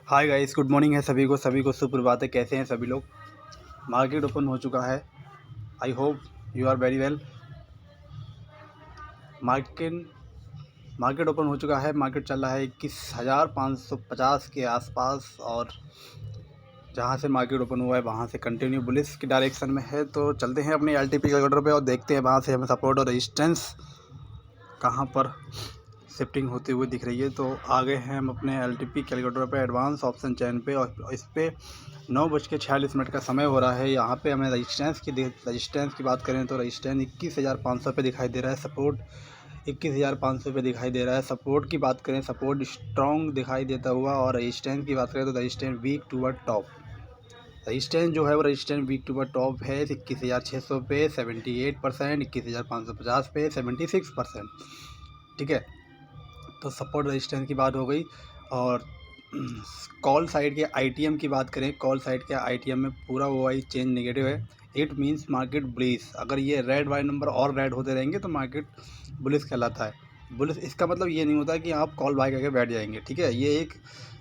Hi guys, good morning है सभी को सुप्रभात है। कैसे हैं सभी लोग। मार्केट ओपन हो चुका है। I hope you are very well. Market market open हो चुका है। मार्केट चल रहा है 21,550 के आसपास, और जहां से मार्केट ओपन हुआ है वहां से कंटिन्यू बुलिश की डायरेक्शन में है। तो चलते हैं अपने एलटीपी कैलकुलेटर पे और देखते हैं वहां से हमें सपोर्ट और रेजिस्टेंस कहां पर शिफ्टिंग होते हुए दिख रही है। तो आ गए हैं हम अपने एलटीपी कैलकुलेटर पे एडवांस ऑप्शन चैन पे, और इस पे 9:46 का समय हो रहा है। यहाँ पे हमें रजिस्टेंस की बात करें तो रजिस्टेंस 21,500 पे दिखाई दे रहा है। सपोर्ट 21,500 पे दिखाई दे रहा है। सपोर्ट की बात करें, सपोर्ट स्ट्रॉन्ग दिखाई देता हुआ, और रजिस्टेंस की बात करें तो resistance weak toward top. Resistance जो है वो रजिस्टेंस वीक टूवर्ड टॉप है 21,600 पे 78%, 21,550 पे 76%। ठीक है, तो सपोर्ट रजिस्टेंस की बात हो गई। और कॉल साइड के आईटीएम की बात करें, कॉल साइड के आईटीएम में पूरा वो आई चेंज नेगेटिव है। It means market bullish. अगर ये रेड वाले नंबर और रेड होते रहेंगे तो मार्केट बुलिश कहलाता है। बुलिश इसका मतलब ये नहीं होता कि आप कॉल बाय करके बैठ जाएंगे। ठीक है, ये एक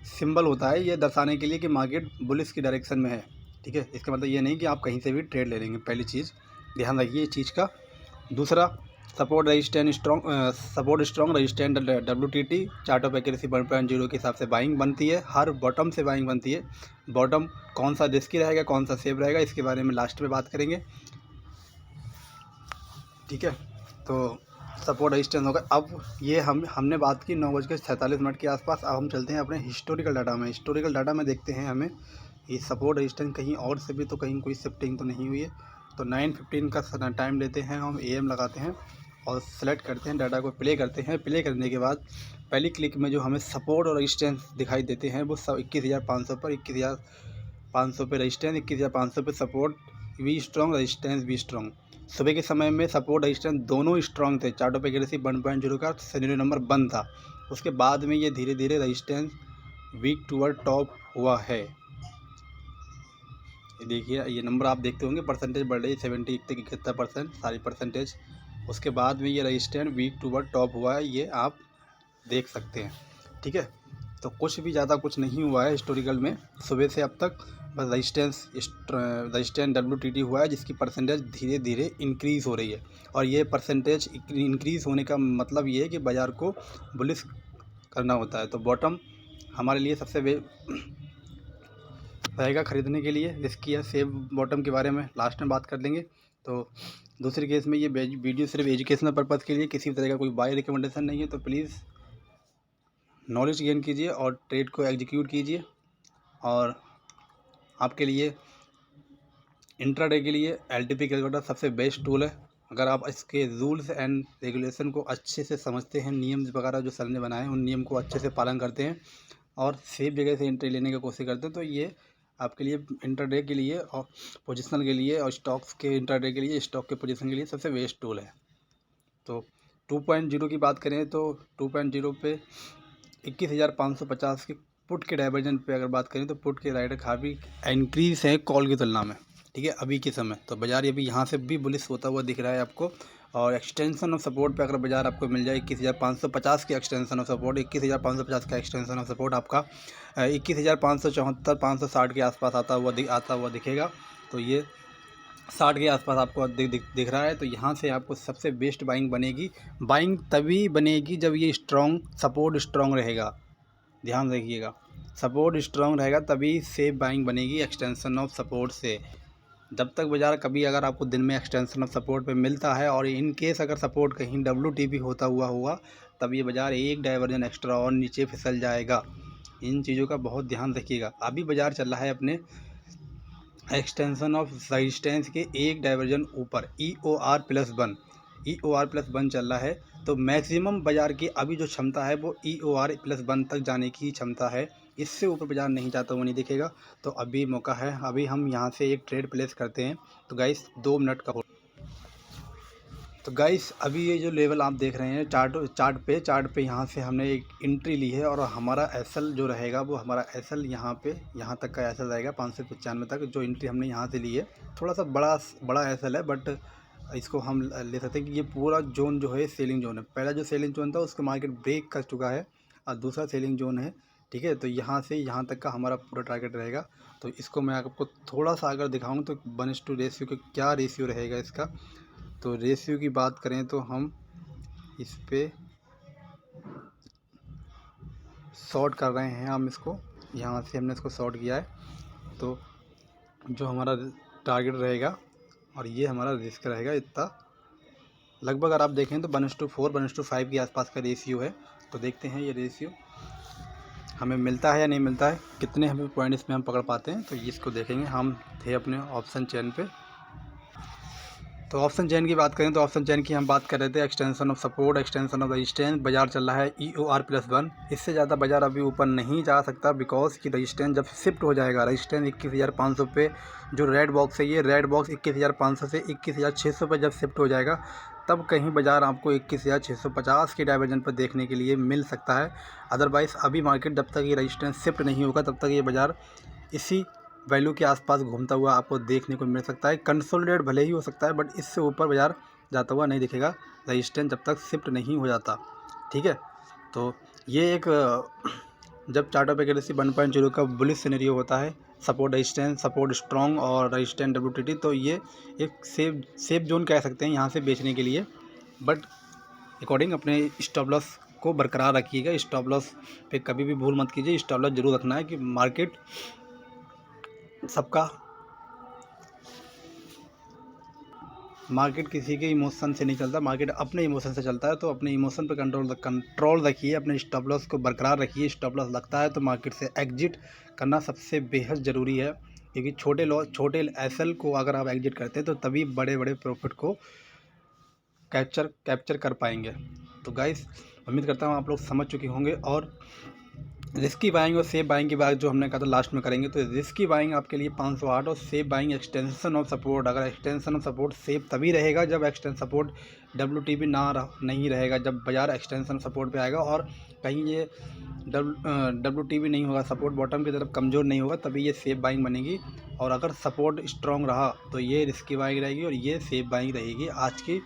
सिंबल होता है ये दर्शाने के लिए कि मार्केट बुलिश की डायरेक्शन में है। ठीक है, इसका मतलब ये नहीं कि आप कहीं से भी ट्रेड ले लेंगे। पहली चीज़ ध्यान रखिए इस चीज़ का। दूसरा, support strong resistant WTT chart of accuracy 1.0 के हिसाब से बाइंग बनती है। हर बॉटम से बाइंग बनती है। बॉटम कौन सा रिस्की रहेगा, कौन सा सेफ रहेगा, इसके बारे में लास्ट में बात करेंगे। ठीक है, तो सपोर्ट रजिस्टेंस होगा। अब ये हमने बात की 9:47 के आसपास। अब हम चलते हैं अपने हिस्टोरिकल डाटा में। हिस्टोरिकल डाटा में देखते हैं हमें ये सपोर्ट रजिस्टेंस कहीं और से भी तो कहीं कोई शिफ्टिंग तो नहीं हुई है। तो 9:15 का टाइम लेते हैं हम, AM लगाते हैं और सेलेक्ट करते हैं, डाटा को प्ले करते हैं। प्ले करने के बाद पहली क्लिक में जो हमें सपोर्ट और रजिस्टेंस दिखाई देते हैं वो सब 21,500 पर, 21,500 पे रजिस्टेंस, 21,500 पे support very strong, resistance very strong. सुबह के समय में सपोर्ट रजिस्टेंस दोनों स्ट्रॉन्ग थे। चार्ट ऑफ एक्यूरेसी 1.0 का सिनेरियो नंबर 1 था। उसके बाद में ये धीरे धीरे रजिस्टेंस वीक टूवर्ड टॉप हुआ है। देखिए ये नंबर आप देखते होंगे, परसेंटेज बढ़ रही है 70 तक 71% सारी परसेंटेज। उसके बाद में ये रजिस्टेंस वीक टूवर्ड टॉप हुआ है, ये आप देख सकते हैं। ठीक है, तो कुछ भी ज़्यादा कुछ नहीं हुआ है हिस्टोरिकल में सुबह से अब तक। बस रजिस्टेंस WTT हुआ है जिसकी परसेंटेज धीरे धीरे इंक्रीज़ हो रही है। और ये परसेंटेज इंक्रीज़ होने का मतलब ये है कि बाज़ार को बुलिश करना होता है। तो बॉटम हमारे लिए सबसे रहेगा ख़रीदने के लिए। रिस्की है। सेफ बॉटम के बारे में लास्ट में बात कर लेंगे। तो दूसरी केस में ये वीडियो सिर्फ एजुकेशनल पर्पज़ के लिए, किसी भी तरह का कोई बाय रिकमेंडेशन नहीं है। तो प्लीज़ नॉलेज गेन कीजिए और ट्रेड को एग्जीक्यूट कीजिए। और आपके लिए इंट्राडे के लिए एलटीपी कैलकुलेटर सबसे बेस्ट टूल है। अगर आप इसके रूल्स एंड रेगुलेशन को अच्छे से समझते हैं, नियम वगैरह जो सर ने बनाए उन नियम को अच्छे से पालन करते हैं और सेफ जगह से एंट्री लेने की कोशिश करते हैं, तो ये आपके लिए इंट्राडे के लिए और पोजिशनल के लिए और स्टॉक्स के इंट्राडे के लिए, स्टॉक के पोजीशन के लिए सबसे बेस्ट टूल है। तो 2.0 की बात करें तो 2.0 पे 21,550 के पुट के डाइवर्जन पे अगर बात करें तो पुट के राइडर काफ़ी इंक्रीज है कॉल की तुलना में। ठीक है, अभी के समय तो बाज़ार अभी यहाँ से भी बुलिश होता हुआ दिख रहा है आपको। और एक्सटेंशन ऑफ सपोर्ट पे अगर बाज़ार आपको मिल जाए 21,550 की एक्सटेंशन ऑफ सपोर्ट, 21,550 का एक्सटेंशन ऑफ सपोर्ट आपका 21,574 560 के आसपास आता हुआ दिखेगा। तो ये 60 के आसपास आपको दिख रहा है। तो यहाँ से आपको सबसे बेस्ट बाइंग बनेगी। बाइंग तभी बनेगी जब ये सपोर्ट स्ट्रॉन्ग रहेगा। ध्यान रखिएगा, सपोर्ट स्ट्रॉन्ग रहेगा तभी सेफ बाइंग बनेगी एक्सटेंशन ऑफ सपोर्ट से। जब तक बाज़ार कभी अगर आपको दिन में एक्सटेंशन ऑफ सपोर्ट पे मिलता है और इन केस अगर सपोर्ट कहीं WTP होता हुआ तब ये बाज़ार एक डाइवर्जन एक्स्ट्रा और नीचे फिसल जाएगा। इन चीज़ों का बहुत ध्यान रखिएगा। अभी बाज़ार चल रहा है अपने एक्सटेंशन ऑफ रेजिस्टेंस के एक डाइवर्जन ऊपर EOR+1 चल रहा है। तो मैक्सिमम बाज़ार की अभी जो क्षमता है वो EOR+1 तक जाने की क्षमता है। इससे ऊपर बाज़ार नहीं जाता हुआ नहीं दिखेगा। तो अभी मौका है, अभी हम यहाँ से एक ट्रेड प्लेस करते हैं। तो गाइस 2 मिनट का तो गाइस अभी ये जो लेवल आप देख रहे हैं चार्ट पे यहाँ से हमने एक एंट्री ली है और हमारा एसएल जो रहेगा वो हमारा एसएल यहाँ तक का एसएल रहेगा 595 तक। जो एंट्री हमने यहाँ से ली है थोड़ा सा बड़ा एसएल है, बट इसको हम ले सकते हैं कि ये पूरा जोन जो है सेलिंग जोन है। पहला जो सेलिंग जोन था उसको मार्केट ब्रेक कर चुका है और दूसरा सेलिंग जोन है। ठीक है। तो यहाँ से यहाँ तक का हमारा पूरा टारगेट रहेगा। तो इसको मैं आपको थोड़ा सा अगर दिखाऊँ तो 1:2 रेशियो का क्या रेशियो रहेगा इसका। तो रेशियो की बात करें तो हम इस पे शॉर्ट कर रहे हैं, हम इसको यहाँ से हमने इसको शॉर्ट किया है। तो जो हमारा टारगेट रहेगा और ये हमारा रिस्क रहेगा इतना, लगभग अगर आप देखें तो 1:4 1:5 के आसपास का रेशियो है। तो देखते हैं ये रेशियो हमें मिलता है या नहीं मिलता है, कितने हमें पॉइंट इसमें हम पकड़ पाते हैं। तो इसको देखेंगे। हम थे अपने ऑप्शन चेन पे। तो ऑप्शन चेन की बात करें तो ऑप्शन चेन की हम बात कर रहे थे extension of support, extension of resistance. बाजार चल रहा है EOR+1। इससे ज़्यादा बाजार अभी ऊपर नहीं जा सकता, बिकॉज कि रेजिस्टेंस जब शिफ्ट हो जाएगा, रेजिस्टेंस 21,500 पे, जो रेड बॉक्स है ये रेड बॉक्स 21,500 से 21,600 पे जब शिफ्ट हो जाएगा, तब कहीं बाज़ार आपको 21,650 के डाइवर्जन पर देखने के लिए मिल सकता है। अदरवाइज़ अभी मार्केट जब तक ये रेजिस्टेंस शिफ्ट नहीं होगा तब तक ये बाज़ार इसी वैल्यू के आसपास घूमता हुआ आपको देखने को मिल सकता है। कंसोलिडेट भले ही हो सकता है, बट इससे ऊपर बाज़ार जाता हुआ नहीं दिखेगा रेजिस्टेंस जब तक शिफ्ट नहीं हो जाता। ठीक है। तो ये एक जब चार्ट ऑफ एक्यूरेसी 1.0 का बुलिश सिनेरियो होता है, सपोर्ट रेजिस्टेंस, सपोर्ट स्ट्रॉन्ग और रेजिस्टेंस WTT, तो ये एक सेफ जोन कह सकते हैं यहाँ से बेचने के लिए। बट अकॉर्डिंग अपने स्टॉप लॉस को बरकरार रखिएगा। स्टॉप लॉस पे कभी भी भूल मत कीजिए। स्टॉप लॉस जरूर रखना है कि मार्केट किसी के इमोशन से नहीं चलता, मार्केट अपने इमोशन से चलता है। तो अपने इमोशन पर कंट्रोल रखिए, अपने स्टॉप लॉस को बरकरार रखिए। स्टॉप लॉस लगता है तो मार्केट से एग्जिट करना सबसे बेहद ज़रूरी है, क्योंकि छोटे एसएल को अगर आप एग्जिट करते हैं तो तभी बड़े बड़े प्रॉफिट को कैप्चर कर पाएंगे। तो गाइस, उम्मीद करता हूँ आप लोग समझ चुके होंगे। और रिस्की बाइंग और सेफ बाइंग की बात जो हमने कहा था लास्ट में करेंगे। तो रिस्की बाइंग आपके लिए 508 और safe buying extension of support. अगर एक्सटेंशन ऑफ सपोर्ट सेफ तभी रहेगा जब एक्सटेंशन सपोर्ट WTP नहीं रहेगा, जब बाजार एक्सटेंशन सपोर्ट पे आएगा और कहीं ये WTP नहीं होगा, सपोर्ट बॉटम की तरफ कमज़ोर नहीं होगा, तभी ये सेफ बाइंग बनेगी। और अगर सपोर्ट स्ट्रॉन्ग रहा तो ये रिस्की बाइंग रहेगी और ये सेफ बाइंग रहेगी आज की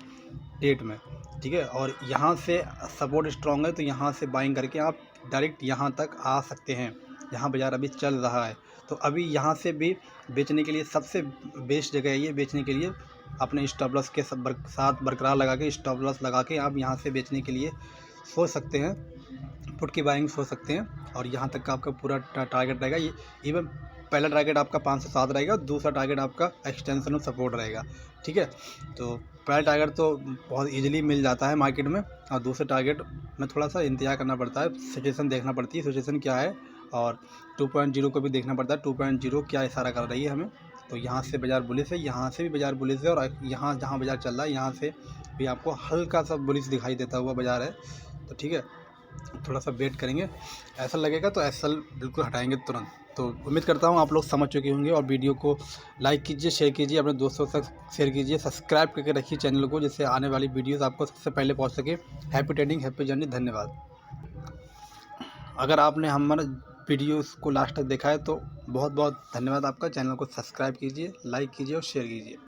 डेट में। ठीक है। और यहाँ से सपोर्ट स्ट्रॉन्ग है तो यहाँ से बाइंग करके आप डायरेक्ट यहाँ तक आ सकते हैं, यहाँ बाज़ार अभी चल रहा है। तो अभी यहाँ से भी बेचने के लिए सबसे बेस्ट जगह है ये बेचने के लिए। अपने स्टॉप लॉस के साथ बरकरार लगा के, स्टॉप लॉस लगा के आप यहाँ से बेचने के लिए सोच सकते हैं, पुट की बाइंग सोच सकते हैं। और यहाँ तक का आपका पूरा टारगेट रहेगा। ये इवन पहला टारगेट आपका 507 रहेगा, दूसरा टारगेट आपका एक्सटेंशन ऑफ सपोर्ट रहेगा। ठीक है। तो पहला टारगेट तो बहुत इजीली मिल जाता है मार्केट में, और दूसरे टारगेट में थोड़ा सा इंतजार करना पड़ता है, सिचुएशन देखना पड़ती है, सिचुएशन क्या है। और 2.0 को भी देखना पड़ता है, 2.0 क्या इशारा कर रही है हमें। तो यहाँ से बाज़ार बुलिश है, यहाँ से भी बाज़ार बुलिश है, और यहाँ जहाँ बाज़ार चल रहा है यहाँ से भी आपको हल्का सा बुलिश दिखाई देता हुआ बाज़ार है। तो ठीक है, थोड़ा सा वेट करेंगे, ऐसा लगेगा तो एसएल बिल्कुल हटाएंगे तुरंत। तो उम्मीद करता हूँ आप लोग समझ चुके होंगे। और वीडियो को लाइक कीजिए, शेयर कीजिए, अपने दोस्तों तक शेयर कीजिए, सब्सक्राइब करके रखिए चैनल को, जिससे आने वाली वीडियोस आपको सबसे पहले पहुँच सके। Happy trading, happy journey. धन्यवाद। अगर आपने हमारे वीडियोस को लास्ट तक देखा है तो बहुत बहुत धन्यवाद आपका। चैनल को सब्सक्राइब कीजिए, लाइक कीजिए और शेयर कीजिए।